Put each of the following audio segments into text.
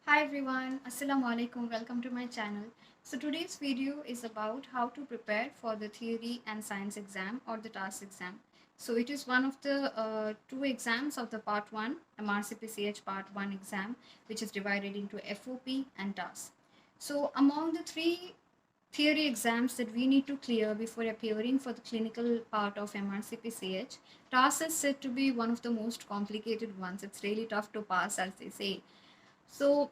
Hi everyone, Assalamu alaikum, welcome to my channel. So today's video is about how to prepare for the theory and science exam or the task exam. So it is one of the two exams of the part 1 MRCPCH part 1 exam, which is divided into FOP and task. So among the three theory exams that we need to clear before appearing for the clinical part of MRCPCH, task is said to be one of the most complicated ones. It's really tough to pass, as they say. So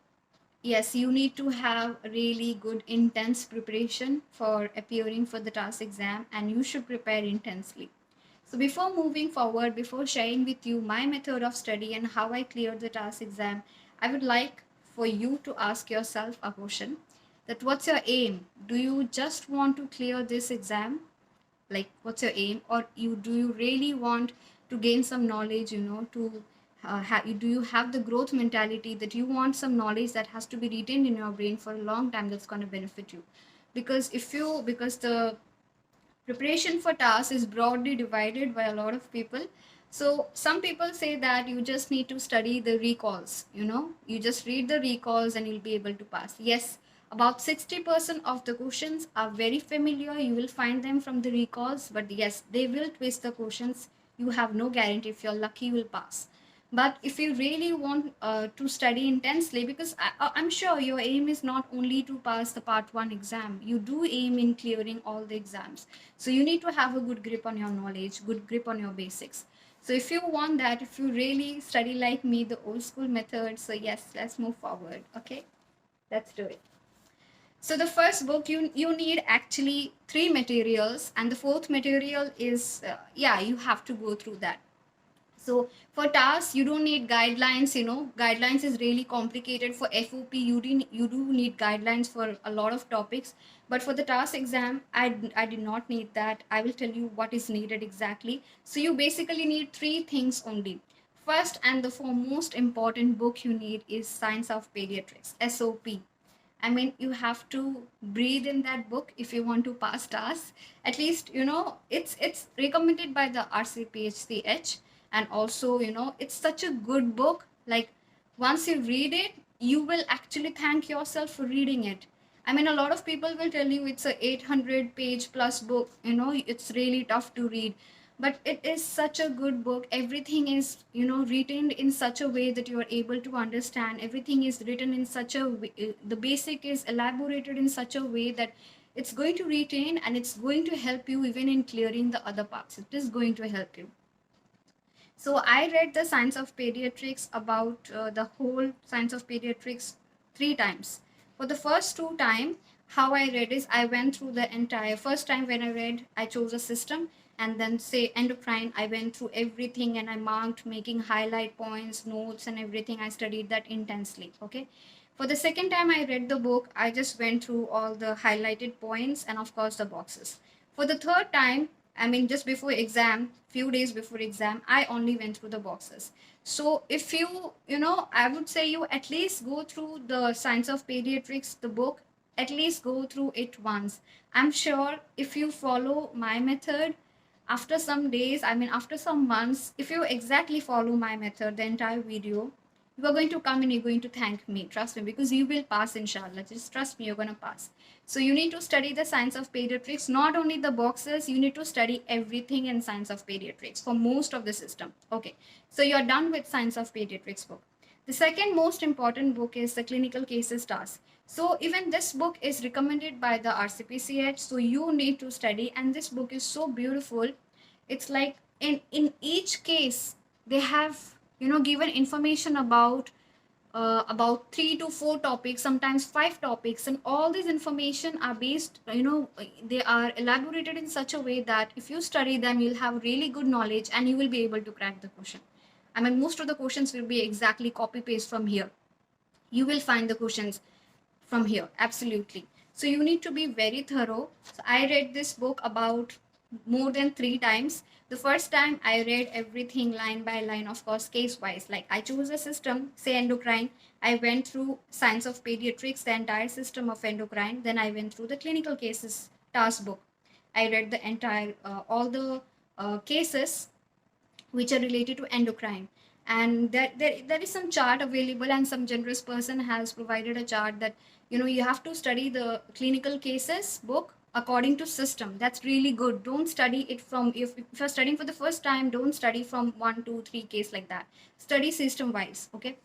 yes, you need to have really good intense preparation for appearing for the task exam, and you should prepare intensely. So before moving forward, before sharing with you my method of study and how I cleared the task exam, I would like for you to ask yourself a question, that what's your aim? Do you just want to clear this exam? Like, what's your aim? Or do you really want to gain some knowledge, to do you have the growth mentality that you want some knowledge that has to be retained in your brain for a long time, that's going to benefit you? Because the preparation for tasks is broadly divided by a lot of people. So some people say that you just need to study the recalls, you just read the recalls and you'll be able to pass. Yes, about 60% of the questions are very familiar, you will find them from the recalls, but yes, they will twist the questions. You have no guarantee, if you're lucky, you will pass. But if you really want to study intensely, because I'm sure your aim is not only to pass the part 1 exam, you do aim in clearing all the exams. So you need to have a good grip on your knowledge, good grip on your basics. So if you want that, if you really study like me, the old school method, so yes, let's move forward. Okay, let's do it. So the first book, you need actually three materials, and the fourth material is yeah, you have to go through that. So for tasks, you don't need guidelines. Guidelines is really complicated. For FOP, you do need guidelines for a lot of topics. But for the task exam, I did not need that. I will tell you what is needed exactly. So you basically need three things only. First and the foremost important book you need is Science of Pediatrics, SOP. I mean, you have to breathe in that book if you want to pass tasks. At least, it's recommended by the RCPHCH, and also, it's such a good book. Like, once you read it, you will actually thank yourself for reading it. I mean, a lot of people will tell you it's a 800 page plus book. It's really tough to read, but it is such a good book. Everything is written in such a way that you are able to understand. Everything is written in such a way, the basic is elaborated in such a way that it's going to retain, and it's going to help you even in clearing the other parts. It is going to help you. So I read the Science of Pediatrics, about the whole Science of Pediatrics, three times. For the first two time, how I read is I went through the entire. First time when I read, I chose a system, and then say endocrine, I went through everything and I marked, making highlight points, notes, and everything. I studied that intensely. Okay. For the second time I read the book, I just went through all the highlighted points and of course the boxes. For the third time, I mean, just before exam, few days before exam, I only went through the boxes. So if I would say you at least go through the Science of Pediatrics, the book, at least go through it once. I'm sure if you follow my method, after some days, I mean, after some months, if you exactly follow my method, the entire video, you are going to come and you're going to thank me. Trust me, because you will pass, inshallah. Just trust me, you're going to pass. So you need to study the Science of Pediatrics, not only the boxes, you need to study everything in Science of Pediatrics for most of the system. Okay, so you're done with Science of Pediatrics book. The second most important book is the Clinical Cases Task. So even this book is recommended by the RCPCH, so you need to study, and this book is so beautiful. It's like in each case they have given information about 3 to 4 topics, sometimes 5 topics, and all these information are based, they are elaborated in such a way that if you study them, you'll have really good knowledge and you will be able to crack the question. I mean, most of the questions will be exactly copy paste from here. You will find the questions from here, absolutely. So you need to be very thorough. So I read this book about more than 3 times. The first time I read everything line by line, of course case wise. Like, I chose a system, say endocrine, I went through Science of Pediatrics, the entire system of endocrine, then I went through the Clinical Cases task book. I read the entire all the cases which are related to endocrine. And there is some chart available, and some generous person has provided a chart that you have to study the clinical cases book according to system. That's really good. Don't study it from, if you're studying for the first time, don't study from 1 2 3 case like that. Study system wise, okay?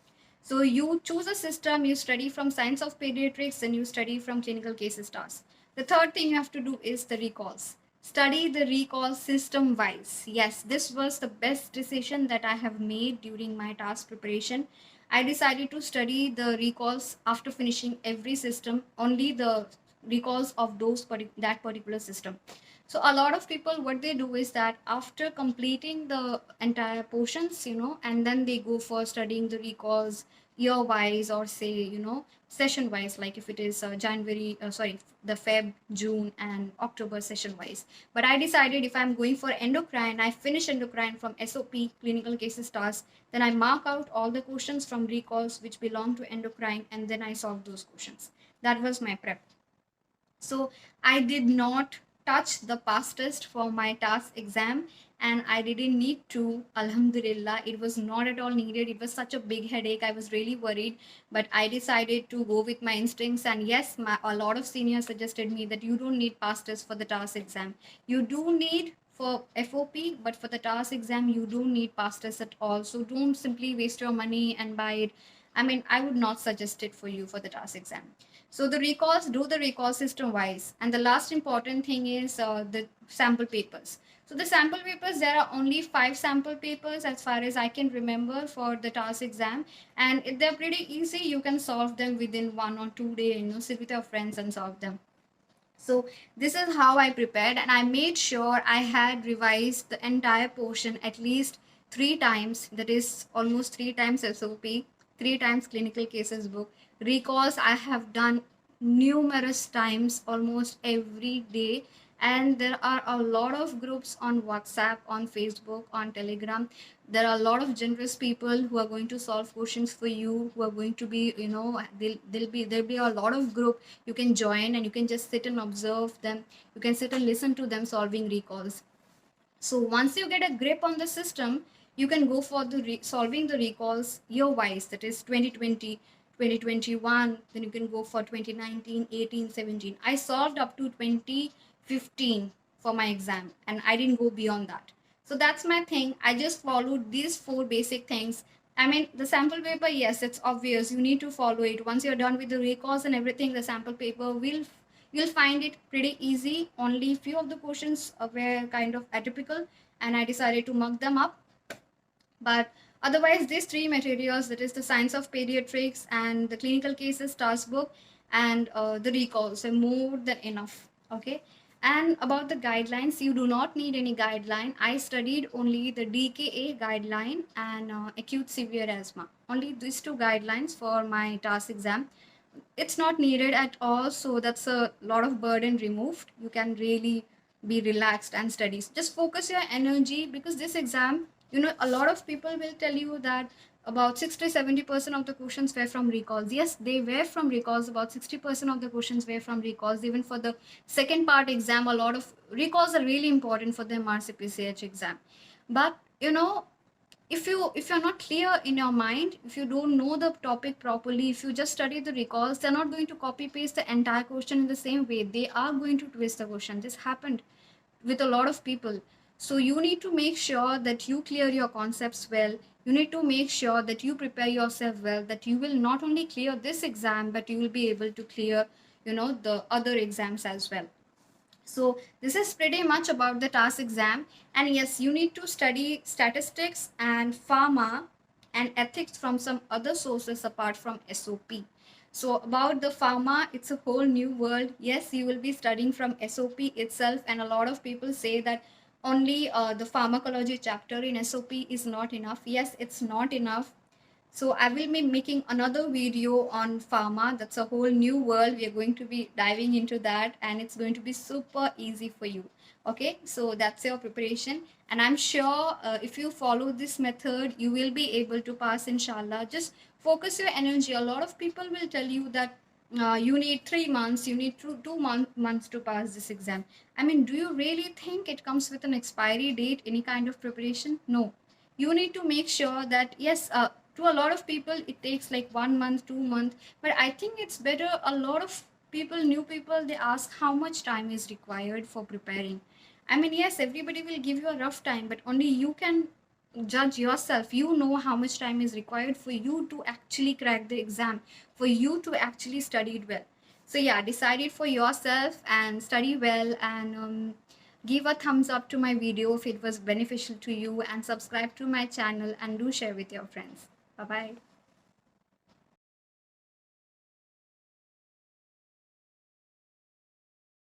So you choose a system, you study from science of pediatrics, and you study from clinical cases task. The third thing you have to do is the recalls. Study the recall system wise. Yes, this was the best decision that I have made during my task preparation. I decided to study the recalls after finishing every system, only the recalls of that particular system. So a lot of people, what they do is that after completing the entire portions, and then they go for studying the recalls year wise, or say, session wise, like if it is January, sorry, the Feb, June, and October session wise. But I decided, if I'm going for endocrine, I finish endocrine from SOP, clinical cases task, then I mark out all the questions from recalls which belong to endocrine, and then I solve those questions. That was my prep. So I did not touch the past test for my task exam, and I didn't need to. Alhamdulillah, it was not at all needed. It was such a big headache. I was really worried, but I decided to go with my instincts. And yes, a lot of seniors suggested me that you don't need past test for the task exam. You do need for FOP, but for the task exam, you don't need past test at all. So don't simply waste your money and buy it. I mean, I would not suggest it for you for the task exam. So the recalls, do the recall system wise. And the last important thing is the sample papers. So the sample papers, there are only 5 sample papers as far as I can remember for the task exam. And they're pretty easy. You can solve them within 1 or 2 days, sit with your friends and solve them. So this is how I prepared, and I made sure I had revised the entire portion at least 3 times. That is almost 3 times SOP, 3 times clinical cases book. Recalls I have done numerous times, almost every day. And there are a lot of groups on WhatsApp, on Facebook, on Telegram. There are a lot of generous people who are going to solve questions for you, who are going to be, there'll be a lot of group you can join, and you can just sit and observe them. You can sit and listen to them solving recalls. So once you get a grip on the system, you can go for the solving the recalls year wise, that is 2020, 2021, then you can go for 2019, 18, 17. I solved up to 2015 for my exam, and I didn't go beyond that. So that's my thing. I just followed these 4 basic things. I mean, the sample paper, yes, it's obvious. You need to follow it. Once you're done with the recalls and everything, the sample paper will, you'll find it pretty easy. Only few of the questions were kind of atypical, and I decided to mug them up. But otherwise, these 3 materials, that is the science of pediatrics and the clinical cases task book, and the recalls, are more than enough. Okay. And about the guidelines, you do not need any guideline. I studied only the DKA guideline and acute severe asthma. Only these 2 guidelines for my task exam. It's not needed at all, so that's a lot of burden removed. You can really be relaxed and study. So just focus your energy, because this exam, a lot of people will tell you that about 60-70% of the questions were from recalls. Yes, they were from recalls. About 60% of the questions were from recalls. Even for the second part exam, a lot of recalls are really important for the MRCPCH exam. But if you're not clear in your mind, if you don't know the topic properly, if you just study the recalls, they're not going to copy paste the entire question in the same way. They are going to twist the question. This happened with a lot of people. So you need to make sure that you clear your concepts well. You need to make sure that you prepare yourself well, that you will not only clear this exam, but you will be able to clear the other exams as well. So this is pretty much about the task exam. And yes, you need to study statistics and pharma and ethics from some other sources apart from SOP. So about the pharma, it's a whole new world. Yes, you will be studying from SOP itself, and a lot of people say that only the pharmacology chapter in SOP is not enough. Yes, it's not enough. So I will be making another video on pharma. That's a whole new world. We are going to be diving into that, and it's going to be super easy for you. Okay, so that's your preparation. And I'm sure if you follow this method, you will be able to pass, inshallah. Just focus your energy. A lot of people will tell you that you need 3 months, you need months to pass this exam. I mean, do you really think it comes with an expiry date, any kind of preparation? No. you need to make sure that yes, to a lot of people it takes like 1 month, 2 months, but I think it's better. A lot of people, new people, they ask how much time is required for preparing. I mean, yes, everybody will give you a rough time, but only you can judge yourself. You know how much time is required for you to actually crack the exam, for you to actually study it well. So yeah, decide it for yourself and study well, and give a thumbs up to my video if it was beneficial to you, and subscribe to my channel and do share with your friends. Bye bye.